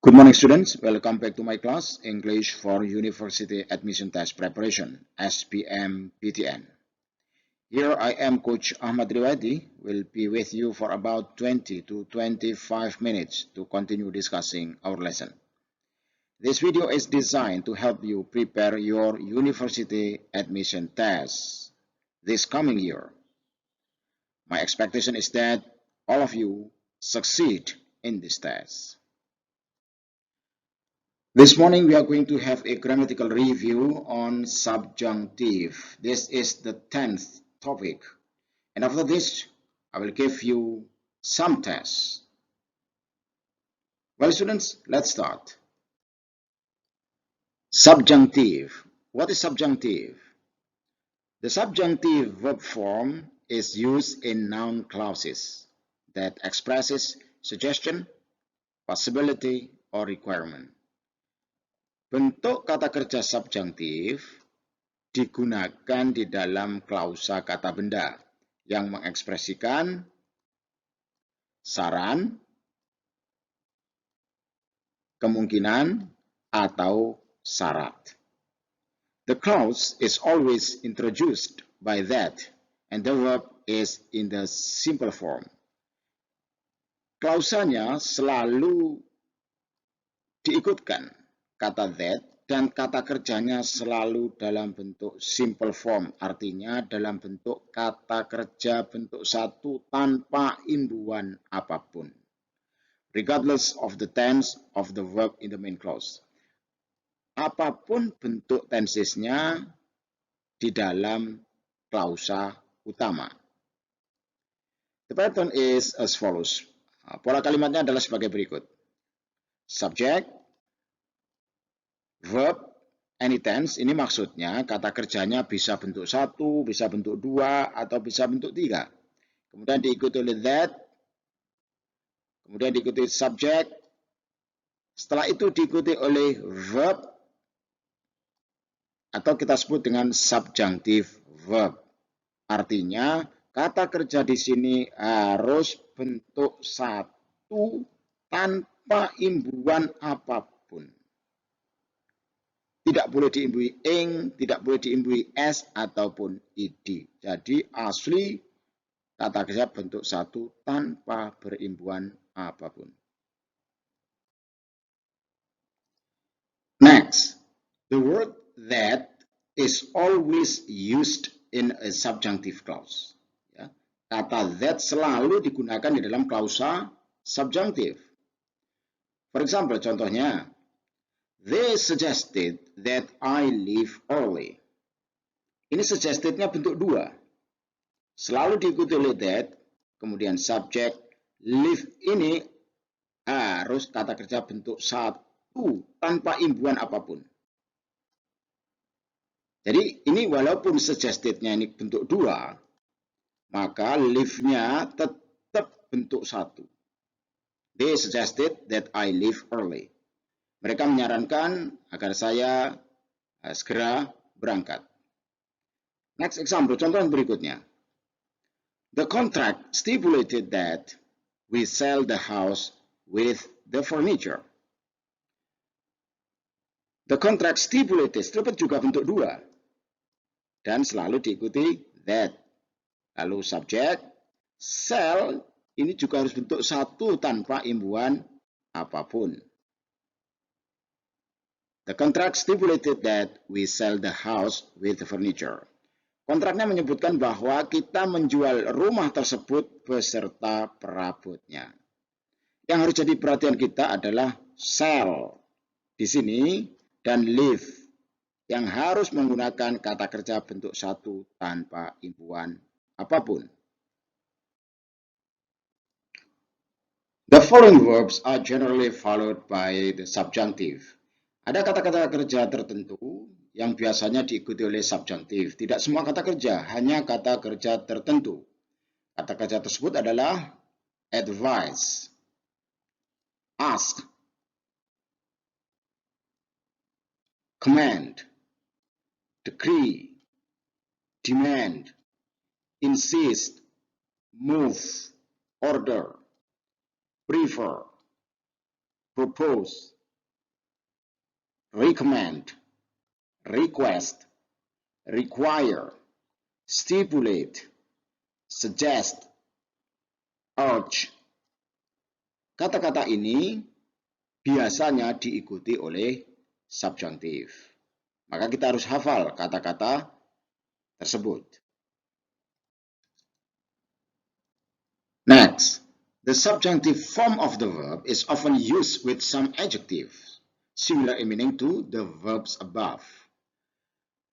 Good morning, students. Welcome back to my class, English for University Admission Test Preparation, SPM PTN. Here I am, Coach Ahmad Riwadi, will be with you for about 20 to 25 minutes to continue discussing our lesson. This video is designed to help you prepare your university admission tests this coming year. My expectation is that all of you succeed in this test. This morning we are going to have a grammatical review on subjunctive. This is the 10th topic. And after this, I will give you some tests. Well, students, let's start. Subjunctive. What is subjunctive? The subjunctive verb form is used in noun clauses that expresses suggestion, possibility, or requirement. Bentuk kata kerja subjunctive digunakan di dalam klausa kata benda yang mengekspresikan saran, kemungkinan, atau syarat. The clause is always introduced by that, and the verb is in the simple form. Klausanya selalu diikutkan kata that, dan kata kerjanya selalu dalam bentuk simple form, artinya dalam bentuk kata kerja bentuk satu tanpa imbuhan apapun, regardless of the tense of the verb in the main clause. Apapun bentuk tensesnya di dalam klausa utama. The pattern is as follows. Pola kalimatnya adalah sebagai berikut. Subject, verb, any tense, ini maksudnya kata kerjanya bisa bentuk satu, bisa bentuk dua, atau bisa bentuk tiga. Kemudian diikuti oleh that, kemudian diikuti subject, setelah itu diikuti oleh verb, atau kita sebut dengan subjunctive verb. Artinya, kata kerja di sini harus bentuk satu tanpa imbuhan apapun. Tidak boleh diimbui ing, tidak boleh diimbui s, ataupun id. Jadi asli kata kerja bentuk satu tanpa berimbuhan apapun. Next, the word that is always used in a subjunctive clause. Ya. Kata that selalu digunakan di dalam klausa subjunctive. For example, contohnya, they suggested that I leave early. Ini suggestednya bentuk dua. Selalu diikuti oleh that, kemudian subject, leave ini harus kata kerja bentuk satu tanpa imbuhan apapun. Jadi ini walaupun suggestednya ini bentuk dua, maka leave-nya tetap bentuk satu. They suggested that I leave early. Mereka menyarankan agar saya segera berangkat. Next example, contoh yang berikutnya. The contract stipulated that we sell the house with the furniture. The contract stipulated juga bentuk dua. Dan selalu diikuti that. Lalu subject, sell, ini juga harus bentuk satu tanpa imbuhan apapun. The contract stipulated that we sell the house with the furniture. Kontraknya menyebutkan bahwa kita menjual rumah tersebut beserta perabotnya. Yang harus jadi perhatian kita adalah sell di sini dan live yang harus menggunakan kata kerja bentuk satu tanpa imbuhan apapun. The following verbs are generally followed by the subjunctive. Ada kata-kata kerja tertentu yang biasanya diikuti oleh subjunctive. Tidak semua kata kerja, hanya kata kerja tertentu. Kata kerja tersebut adalah advise, ask, command, decree, demand, insist, move, order, prefer, propose, recommend, request, require, stipulate, suggest, urge. Kata-kata ini biasanya diikuti oleh subjunctive. Maka kita harus hafal kata-kata tersebut. Next, the subjunctive form of the verb is often used with some adjectives, similar in meaning to the verbs above.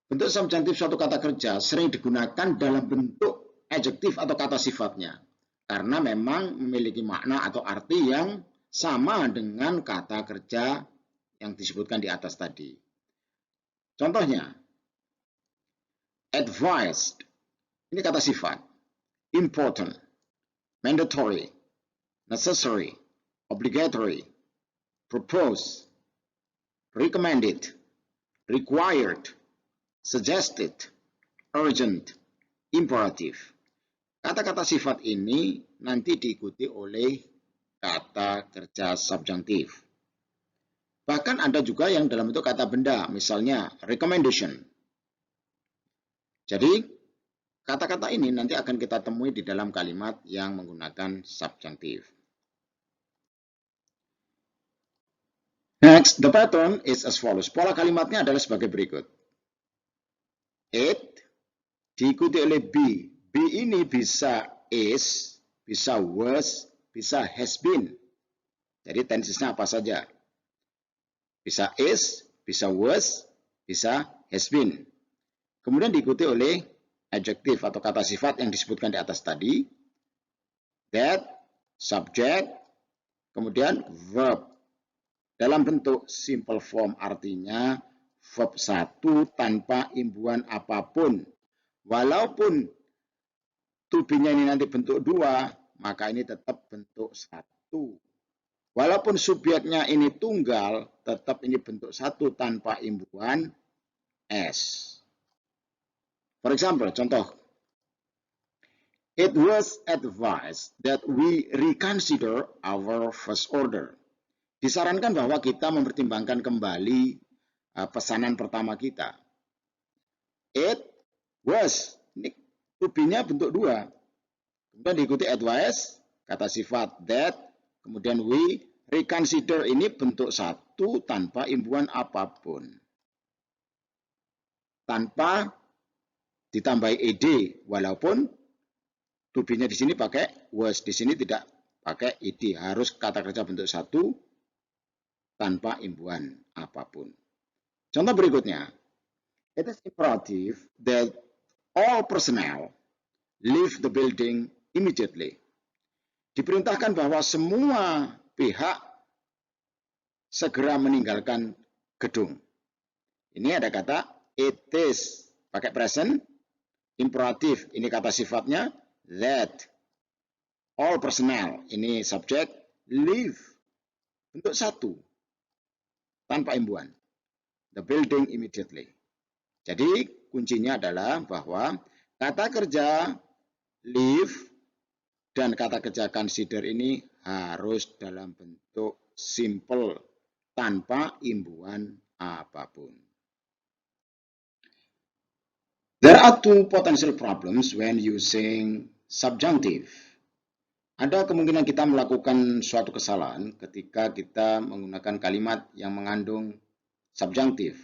Bentuk subjunctive suatu kata kerja sering digunakan dalam bentuk adjektif atau kata sifatnya, karena memang memiliki makna atau arti yang sama dengan kata kerja yang disebutkan di atas tadi. Contohnya, advised, ini kata sifat, important, mandatory, necessary, obligatory, propose, recommended, required, suggested, urgent, imperative. Kata-kata sifat ini nanti diikuti oleh kata kerja subjunctive. Bahkan ada juga yang dalam bentuk kata benda, misalnya recommendation. Jadi, kata-kata ini nanti akan kita temui di dalam kalimat yang menggunakan subjunctive. Next, the pattern is as follows. Pola kalimatnya adalah sebagai berikut. It diikuti oleh be. Be ini bisa is, bisa was, bisa has been. Jadi tensesnya apa saja? Bisa is, bisa was, bisa has been. Kemudian diikuti oleh adjective atau kata sifat yang disebutkan di atas tadi. That, subject, kemudian verb. Dalam bentuk simple form artinya verb 1 tanpa imbuhan apapun. Walaupun to be-nya ini nanti bentuk 2, maka ini tetap bentuk 1. Walaupun subjeknya ini tunggal, tetap ini bentuk 1 tanpa imbuhan s. For example, contoh. It was advised that we reconsider our first order. Disarankan bahwa kita mempertimbangkan kembali pesanan pertama kita. It was, ini to be-nya bentuk 2. Kemudian diikuti advice, kata sifat that, kemudian we, reconsider ini bentuk 1 tanpa imbuhan apapun. Tanpa ditambahi ed, walaupun to be-nya di sini pakai was, di sini tidak pakai ed, harus kata kerja bentuk 1 tanpa imbuhan apapun. Contoh berikutnya, it is imperative that all personnel leave the building immediately. Diperintahkan bahwa semua pihak segera meninggalkan gedung. Ini ada kata it is, pakai present, imperatif, ini kata sifatnya, that, all personnel, ini subjek, leave, bentuk 1, tanpa imbuhan, the building immediately. Jadi kuncinya adalah bahwa kata kerja leave dan kata kerja consider ini harus dalam bentuk simple, tanpa imbuhan apapun. There are two potential problems when using subjunctive. Ada kemungkinan kita melakukan suatu kesalahan ketika kita menggunakan kalimat yang mengandung subjunctive.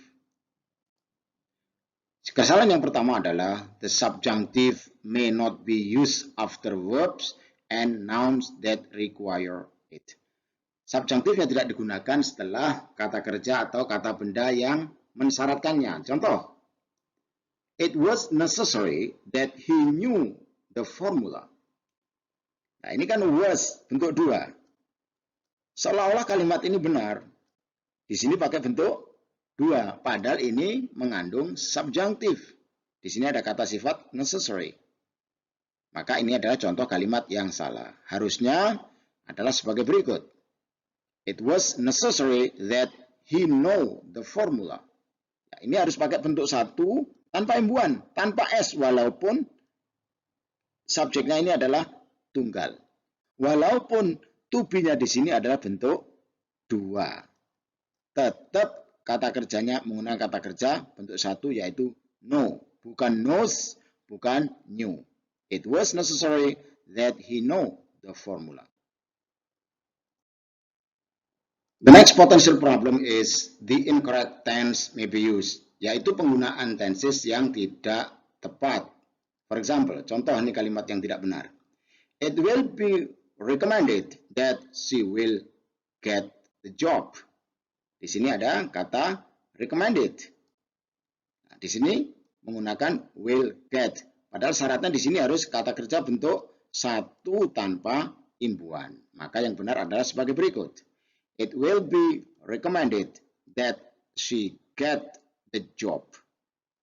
Kesalahan yang pertama adalah the subjunctive may not be used after verbs and nouns that require it. Subjunctive yang tidak digunakan setelah kata kerja atau kata benda yang mensyaratkannya. Contoh, it was necessary that he knew the formula. Nah, ini kan was, bentuk 2. Seolah-olah kalimat ini benar. Di sini pakai bentuk 2, padahal ini mengandung subjunctive. Di sini ada kata sifat necessary. Maka ini adalah contoh kalimat yang salah. Harusnya adalah sebagai berikut. It was necessary that he know the formula. Nah, ini harus pakai bentuk 1 tanpa imbuhan, tanpa s, walaupun subjeknya ini adalah tunggal. Walaupun to be-nya di sini adalah bentuk 2. Tetap kata kerjanya menggunakan kata kerja bentuk 1 yaitu know. Bukan knows, bukan knew. It was necessary that he know the formula. The next potential problem is the incorrect tense may be used, yaitu penggunaan tenses yang tidak tepat. For example, contoh ini kalimat yang tidak benar. It will be recommended that she will get the job. Di sini ada kata recommended. Nah, di sini menggunakan will get. Padahal syaratnya di sini harus kata kerja bentuk 1 tanpa imbuhan. Maka yang benar adalah sebagai berikut. It will be recommended that she get the job.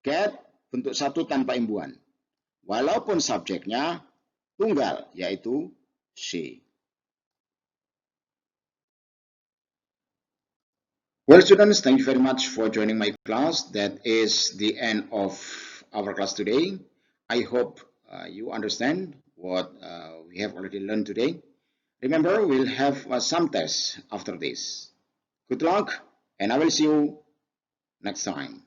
Get bentuk 1 tanpa imbuhan. Walaupun subjeknya tunggal, yaitu she. Well, students, thank you very much for joining my class. That is the end of our class today. I hope you understand what we have already learned today. Remember, we'll have some tests after this. Good luck, and I will see you next time.